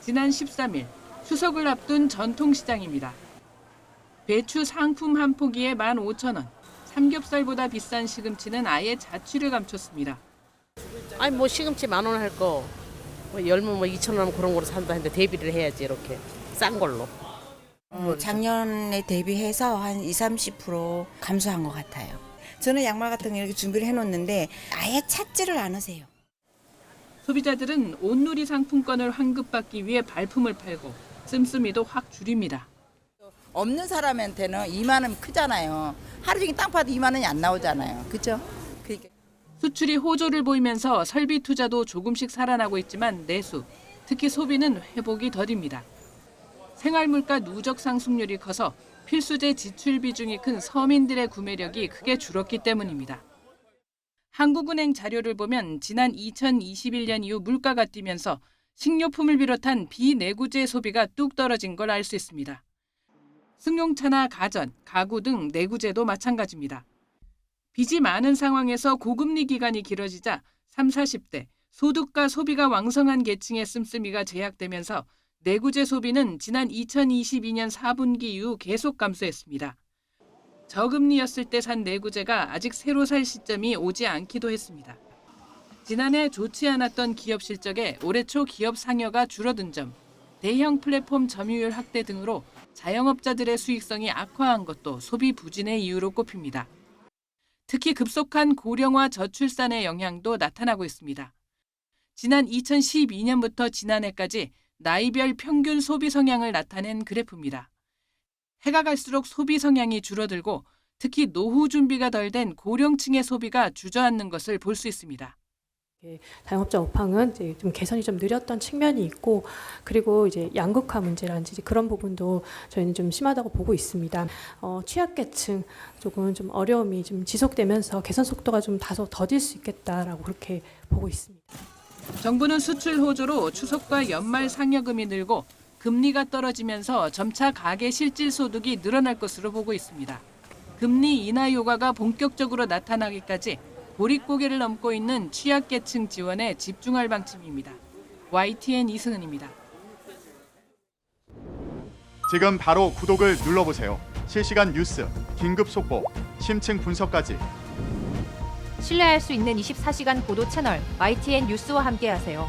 지난 13일 추석을 앞둔 전통시장입니다. 배추 상품 한 포기에 15,000원, 삼겹살보다 비싼 시금치는 아예 자취를 감췄습니다. 아니 뭐 시금치 10,000원 할 거, 뭐 열무 뭐 2,000원 그런 거로 산다 했는데 대비를 해야지 이렇게 싼 걸로. 작년에 대비해서 한 20-30% 감소한 것 같아요. 저는 양말 같은 거 이렇게 준비를 해놓는데 아예 찾지를 않으세요. 소비자들은 온누리 상품권을 환급받기 위해 발품을 팔고 씀씀이도 확 줄입니다. 없는 사람한테는 2만 원 크잖아요. 하루 종일 땅 파도 2만 원이 안 나오잖아요. 그렇죠? 그러니까. 수출이 호조를 보이면서 설비 투자도 조금씩 살아나고 있지만 내수, 특히 소비는 회복이 더딥니다. 생활물가 누적 상승률이 커서 필수재 지출 비중이 큰 서민들의 구매력이 크게 줄었기 때문입니다. 한국은행 자료를 보면 지난 2021년 이후 물가가 뛰면서 식료품을 비롯한 비내구재 소비가 뚝 떨어진 걸 알 수 있습니다. 승용차나 가전, 가구 등 내구재도 마찬가지입니다. 빚이 많은 상황에서 고금리 기간이 길어지자 30, 40대 소득과 소비가 왕성한 계층의 씀씀이가 제약되면서 내구재 소비는 지난 2022년 4분기 이후 계속 감소했습니다. 저금리였을 때 산 내구재가 아직 새로 살 시점이 오지 않기도 했습니다. 지난해 좋지 않았던 기업 실적에 올해 초 기업 상여가 줄어든 점, 대형 플랫폼 점유율 확대 등으로 자영업자들의 수익성이 악화한 것도 소비 부진의 이유로 꼽힙니다. 특히 급속한 고령화 저출산의 영향도 나타나고 있습니다. 지난 2012년부터 지난해까지 나이별 평균 소비 성향을 나타낸 그래프입니다. 해가 갈수록 소비 성향이 줄어들고 특히 노후 준비가 덜 된 고령층의 소비가 주저앉는 것을 볼 수 있습니다. 자영업자 업황은 이제 좀 개선이 좀 느렸던 측면이 있고, 그리고 이제 양극화 문제라든지 그런 부분도 저희는 좀 심하다고 보고 있습니다. 취약계층 쪽은 좀 어려움이 좀 지속되면서 개선 속도가 좀 다소 더딜 수 있겠다라고 그렇게 보고 있습니다. 정부는 수출 호조로 추석과 연말 상여금이 늘고 금리가 떨어지면서 점차 가계 실질 소득이 늘어날 것으로 보고 있습니다. 금리 인하 효과가 본격적으로 나타나기까지 보릿고개를 넘고 있는 취약계층 지원에 집중할 방침입니다. YTN 이승은입니다. 지금 바로 구독을 눌러보세요. 실시간 뉴스, 긴급 속보, 심층 분석까지. 신뢰할 수 있는 24시간 보도 채널 YTN 뉴스와 함께하세요.